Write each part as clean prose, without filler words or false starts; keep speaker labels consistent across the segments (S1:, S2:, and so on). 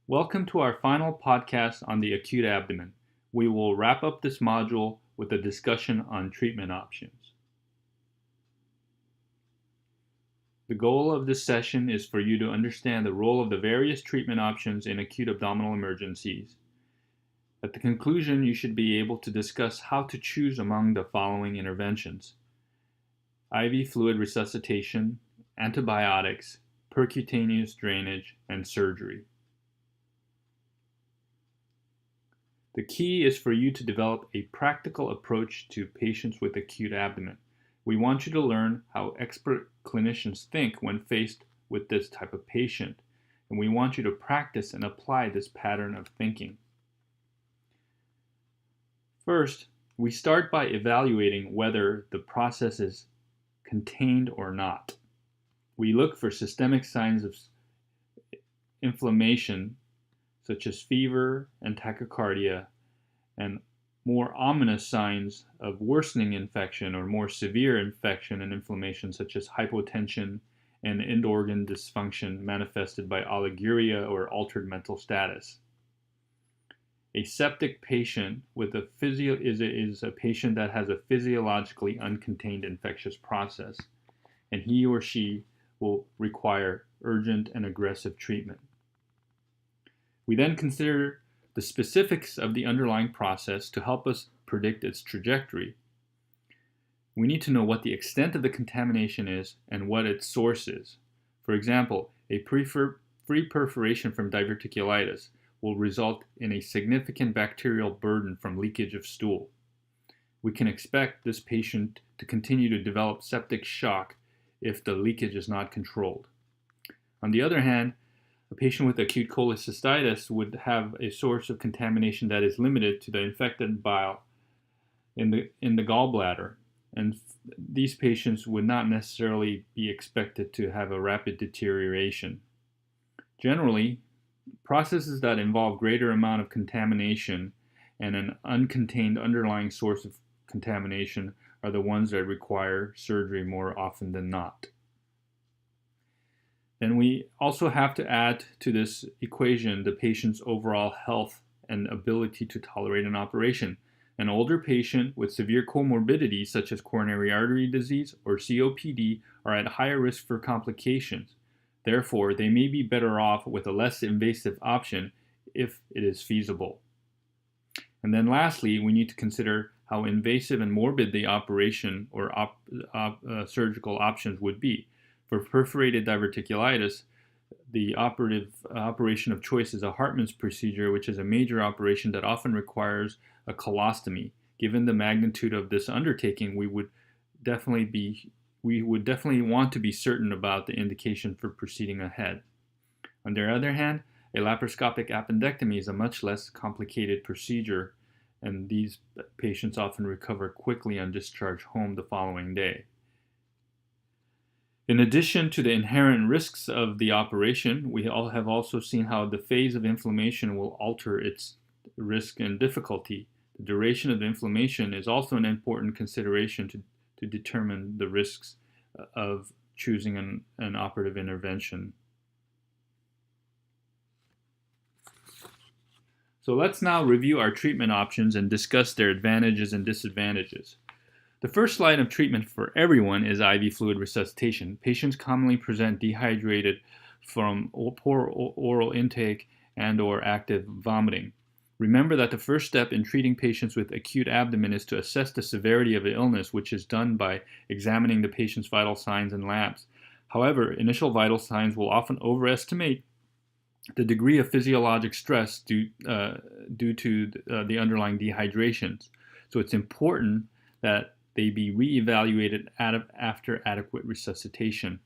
S1: Welcome to our final podcast on the acute abdomen. We will wrap up this module with a discussion on treatment options. The goal of this session is for you to understand the role of the various treatment options in acute abdominal emergencies. At the conclusion, you should be able to discuss how to choose among the following interventions: IV fluid resuscitation, antibiotics, percutaneous drainage, and surgery. The key is for you to develop a practical approach to patients with acute abdomen. We want you to learn how expert clinicians think when faced with this type of patient, and we want you to practice and apply this pattern of thinking. First, we start by evaluating whether the process is contained or not. We look for systemic signs of inflammation, such as fever and tachycardia, and more ominous signs of worsening infection or more severe infection and inflammation, such as hypotension and end organ dysfunction manifested by oliguria or altered mental status. A septic patient with is a patient that has a physiologically uncontained infectious process, and he or she will require urgent and aggressive treatment. We then consider the specifics of the underlying process to help us predict its trajectory. We need to know what the extent of the contamination is and what its source is. For example, a free perforation from diverticulitis will result in a significant bacterial burden from leakage of stool. We can expect this patient to continue to develop septic shock if the leakage is not controlled. On the other hand, a patient with acute cholecystitis would have a source of contamination that is limited to the infected bile in the gallbladder, and these patients would not necessarily be expected to have a rapid deterioration. Generally, processes that involve greater amount of contamination and an uncontained underlying source of contamination are the ones that require surgery more often than not. Then we also have to add to this equation the patient's overall health and ability to tolerate an operation. An older patient with severe comorbidities such as coronary artery disease or COPD are at higher risk for complications. Therefore, they may be better off with a less invasive option if it is feasible. And then lastly, we need to consider how invasive and morbid the operation or surgical options would be. For perforated diverticulitis, the operation of choice is a Hartmann's procedure, which is a major operation that often requires a colostomy. Given the magnitude of this undertaking, we would definitely want to be certain about the indication for proceeding ahead. On the other hand, a laparoscopic appendectomy is a much less complicated procedure, and these patients often recover quickly on discharge home the following day. In addition to the inherent risks of the operation, we all have also seen how the phase of inflammation will alter its risk and difficulty. The duration of the inflammation is also an important consideration to determine the risks of choosing an operative intervention. So let's now review our treatment options and discuss their advantages and disadvantages. The first line of treatment for everyone is IV fluid resuscitation. Patients commonly present dehydrated from poor oral intake and/or active vomiting. Remember that the first step in treating patients with acute abdomen is to assess the severity of the illness, which is done by examining the patient's vital signs and labs. However, initial vital signs will often overestimate the degree of physiologic stress due to the underlying dehydrations. So it's important that they be reevaluated after adequate resuscitation.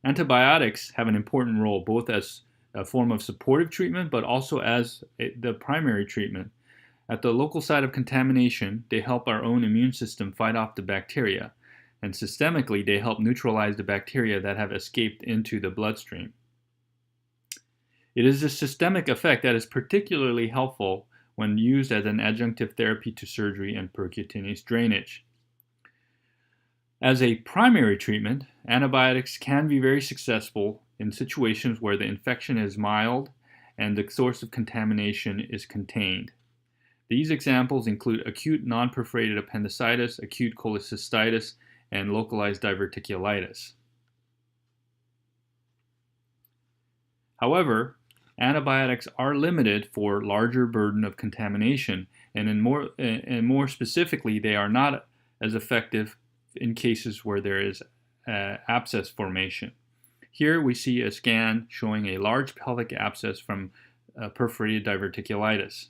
S1: Antibiotics have an important role both as a form of supportive treatment but also as the primary treatment. At the local site of contamination, they help our own immune system fight off the bacteria, and systemically they help neutralize the bacteria that have escaped into the bloodstream. It is this systemic effect that is particularly helpful when used as an adjunctive therapy to surgery and percutaneous drainage. As a primary treatment, antibiotics can be very successful in situations where the infection is mild and the source of contamination is contained. These examples include acute non-perforated appendicitis, acute cholecystitis, and localized diverticulitis. However, antibiotics are limited for larger burden of contamination, and more specifically, they are not as effective in cases where there is abscess formation. Here we see a scan showing a large pelvic abscess from perforated diverticulitis.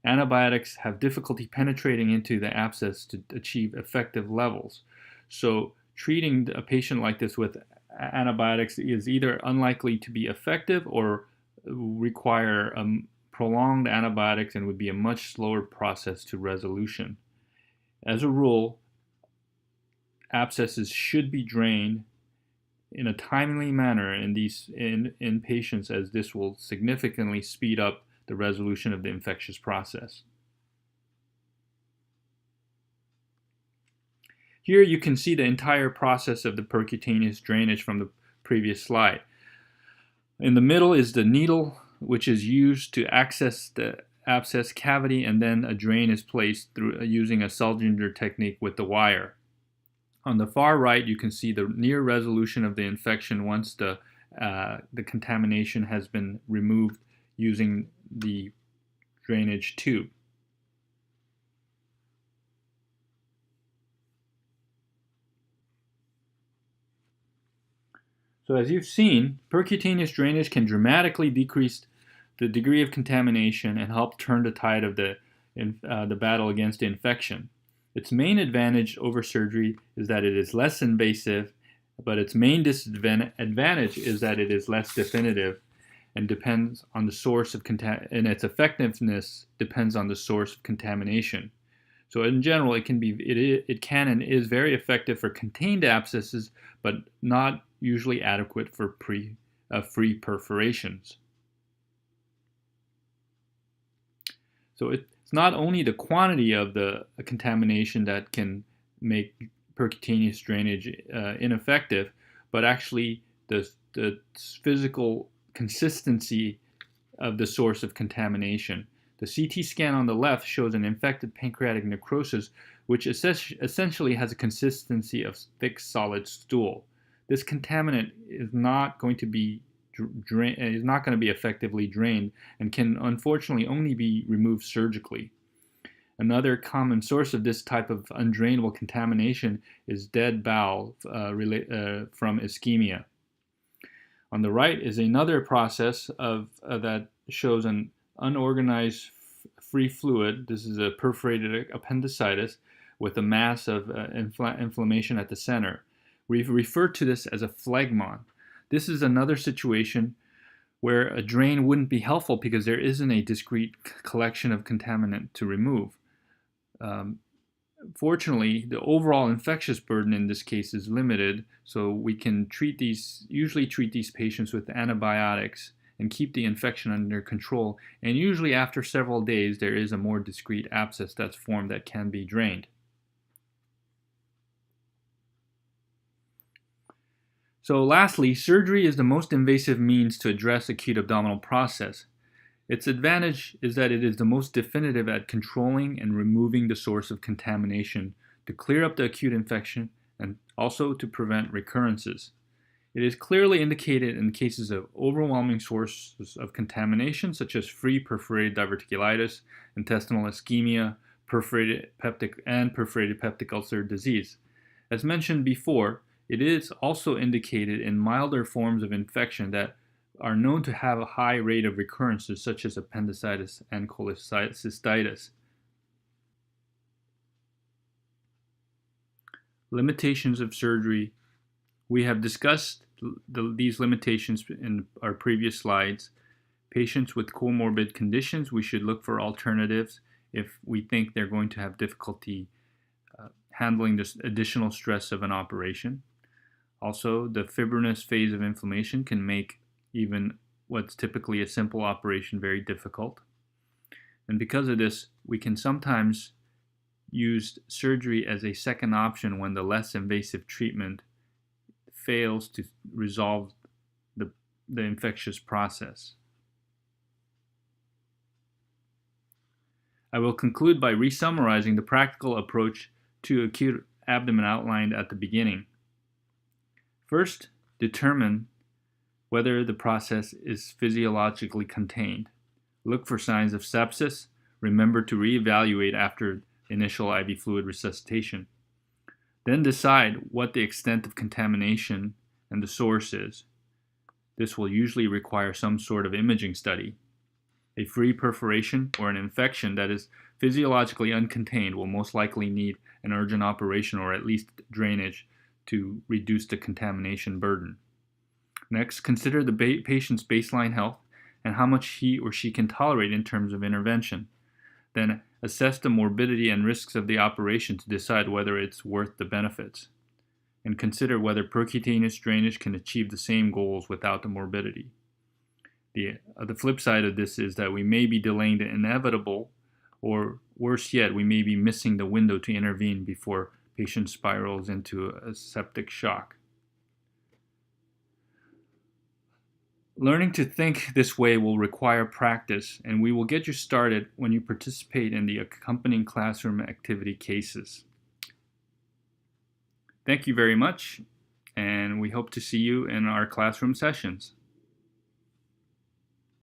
S1: Antibiotics have difficulty penetrating into the abscess to achieve effective levels. So treating a patient like this with antibiotics is either unlikely to be effective or require prolonged antibiotics and would be a much slower process to resolution. As a rule, abscesses should be drained in a timely manner in patients, as this will significantly speed up the resolution of the infectious process. Here you can see the entire process of the percutaneous drainage from the previous slide. In the middle is the needle, which is used to access the abscess cavity, and then a drain is placed through using a Sulginger technique with the wire. On the far right, you can see the near resolution of the infection once the contamination has been removed using the drainage tube. So as you've seen, percutaneous drainage can dramatically decrease the degree of contamination and help turn the tide of the battle against the infection. Its main advantage over surgery is that it is less invasive, but its main disadvantage is that it is less definitive and depends on the source of and its effectiveness depends on the source of contamination. So in general, it can and is very effective for contained abscesses, but not usually adequate for free perforations. So it's not only the quantity of the contamination that can make percutaneous drainage ineffective, but actually the physical consistency of the source of contamination. The CT scan on the left shows an infected pancreatic necrosis, which essentially has a consistency of thick, solid stool. This contaminant is not going to be effectively drained and can unfortunately only be removed surgically. Another common source of this type of undrainable contamination is dead bowel from ischemia. On the right is another process that shows an unorganized free fluid. This is a perforated appendicitis with a mass of inflammation at the center. We refer to this as a phlegmon. This is another situation where a drain wouldn't be helpful because there isn't a discrete collection of contaminant to remove. Fortunately, the overall infectious burden in this case is limited, so we can usually treat these patients with antibiotics and keep the infection under control, and usually after several days there is a more discrete abscess that's formed that can be drained. So lastly, surgery is the most invasive means to address acute abdominal process. Its advantage is that it is the most definitive at controlling and removing the source of contamination to clear up the acute infection and also to prevent recurrences. It is clearly indicated in cases of overwhelming sources of contamination such as free perforated diverticulitis, intestinal ischemia, perforated peptic ulcer disease. As mentioned before, it is also indicated in milder forms of infection that are known to have a high rate of recurrences such as appendicitis and cholecystitis. Limitations of surgery. We have discussed these limitations in our previous slides. Patients with comorbid conditions, we should look for alternatives if we think they're going to have difficulty handling this additional stress of an operation. Also, the fibrinous phase of inflammation can make even what's typically a simple operation very difficult. And because of this, we can sometimes used surgery as a second option when the less invasive treatment fails to resolve the infectious process. I will conclude by re-summarizing the practical approach to acute abdomen outlined at the beginning. First, determine whether the process is physiologically contained. Look for signs of sepsis. Remember to reevaluate after initial IV fluid resuscitation. Then decide what the extent of contamination and the source is. This will usually require some sort of imaging study. A free perforation or an infection that is physiologically uncontained will most likely need an urgent operation or at least drainage to reduce the contamination burden. Next, consider the patient's baseline health and how much he or she can tolerate in terms of intervention. Then assess the morbidity and risks of the operation to decide whether it's worth the benefits. And consider whether percutaneous drainage can achieve the same goals without the morbidity. The flip side of this is that we may be delaying the inevitable, or worse yet, we may be missing the window to intervene before patient spirals into a septic shock. Learning to think this way will require practice, and we will get you started when you participate in the accompanying classroom activity cases. Thank you very much, and we hope to see you in our classroom sessions.